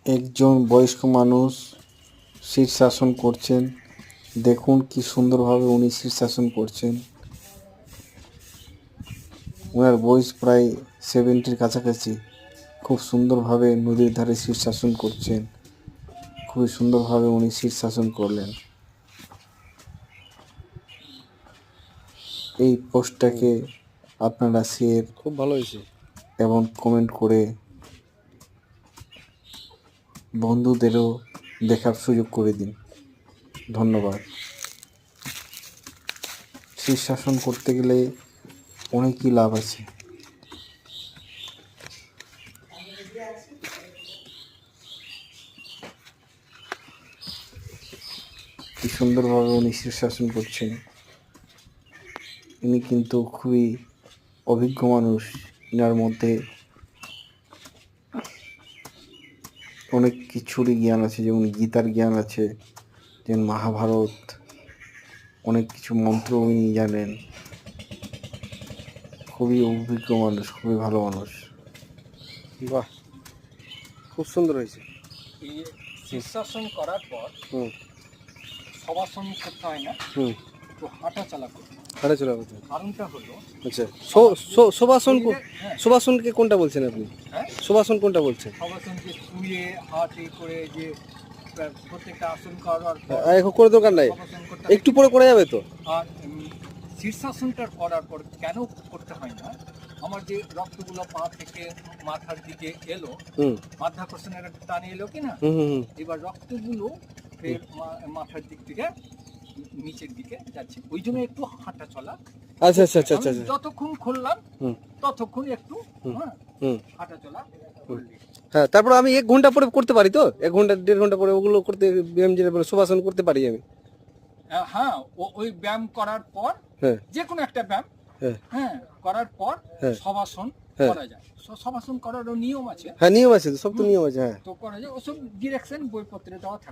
একজন বয়স্ক মানুষ শীর্ষাসন করছেন। দেখুন কি সুন্দরভাবে উনি শীর্ষাসন করছেন। ওনার বয়স প্রায় 70-র কাছাকাছি। খুব সুন্দরভাবে নদীর ধারে শীর্ষাসন করছেন। খুবই সুন্দরভাবে উনি শীর্ষাসন করলেন। এই পোস্টটাকে আপনারা শেয়ার খুব ভালো হয়েছে এবং কমেন্ট করে বন্ধুদেরও দেখার সুযোগ করে দিন। ধন্যবাদ। শীর্ষাসন করতে গেলে অনেকই লাভ আছে। কি সুন্দরভাবে উনি শীর্ষাসন করছেন। ইনি কিন্তু খুবই অভিজ্ঞ মানুষ। ইনার মধ্যে অনেক কিছুরই জ্ঞান আছে, যেমন গীতার জ্ঞান আছে, যেমন মহাভারত, অনেক কিছু মন্ত্র উনি জানেন। খুবই অভিজ্ঞ মানুষ, খুবই ভালো মানুষ। বাহ খুব সুন্দর হয়েছে এই শীর্ষাসন করার পর শবাসন করতে হয় না, একটু হাঁটা চলা করতে হয়। হাঁটা চলা করতে হয়। কারণটা হলো আচ্ছা শোভাসন শোভাসনকে কোনটা বলছেন আপনি? হ্যাঁ, শোভাসন কোনটা বলছেন? শবাসন যে শুয়ে হাঁটে করে যে প্রত্যেকটা আসন করার পর এখন করে দরকার নাই, শবাসন করতে একটু পরে করে যাবে তো। আর শীর্ষাসনটা করার পর কেন করতে হয় না, আমার যে রক্তগুলো পা থেকে মাথার দিকে এলো, মাধ্যাকর্ষণের একটা টানে এলো কিনা, এবার রক্তগুলো ফের মাথার দিক থেকে নিচের দিকে যাচ্ছে, ওই জন্য একটু হাঁটা চলা। আচ্ছা আচ্ছা আচ্ছা আচ্ছা যতক্ষণ খুললাম ততক্ষণ একটু হাঁটা চলা করলি। হ্যাঁ, তারপর আমি 1 ঘন্টা পরে করতে পারি তো, 1 ঘন্টা 1.5 ঘন্টা পরে ওগুলো করতে ব্যায়াম যেটা বলে শোভাসন করতে পারি আমি। হ্যাঁ, ওই ব্যায়াম করার পর যে কোনো একটা ব্যায়াম হ্যাঁ করার পর শবাসন করা যায়। শবাসন করারও নিয়ম আছে। হ্যাঁ নিয়ম আছে তো, সব তো নিয়ম আছে। হ্যাঁ তো করা যায়, ওসব ডিরেকশন বইপত্রে দেওয়া থাকে।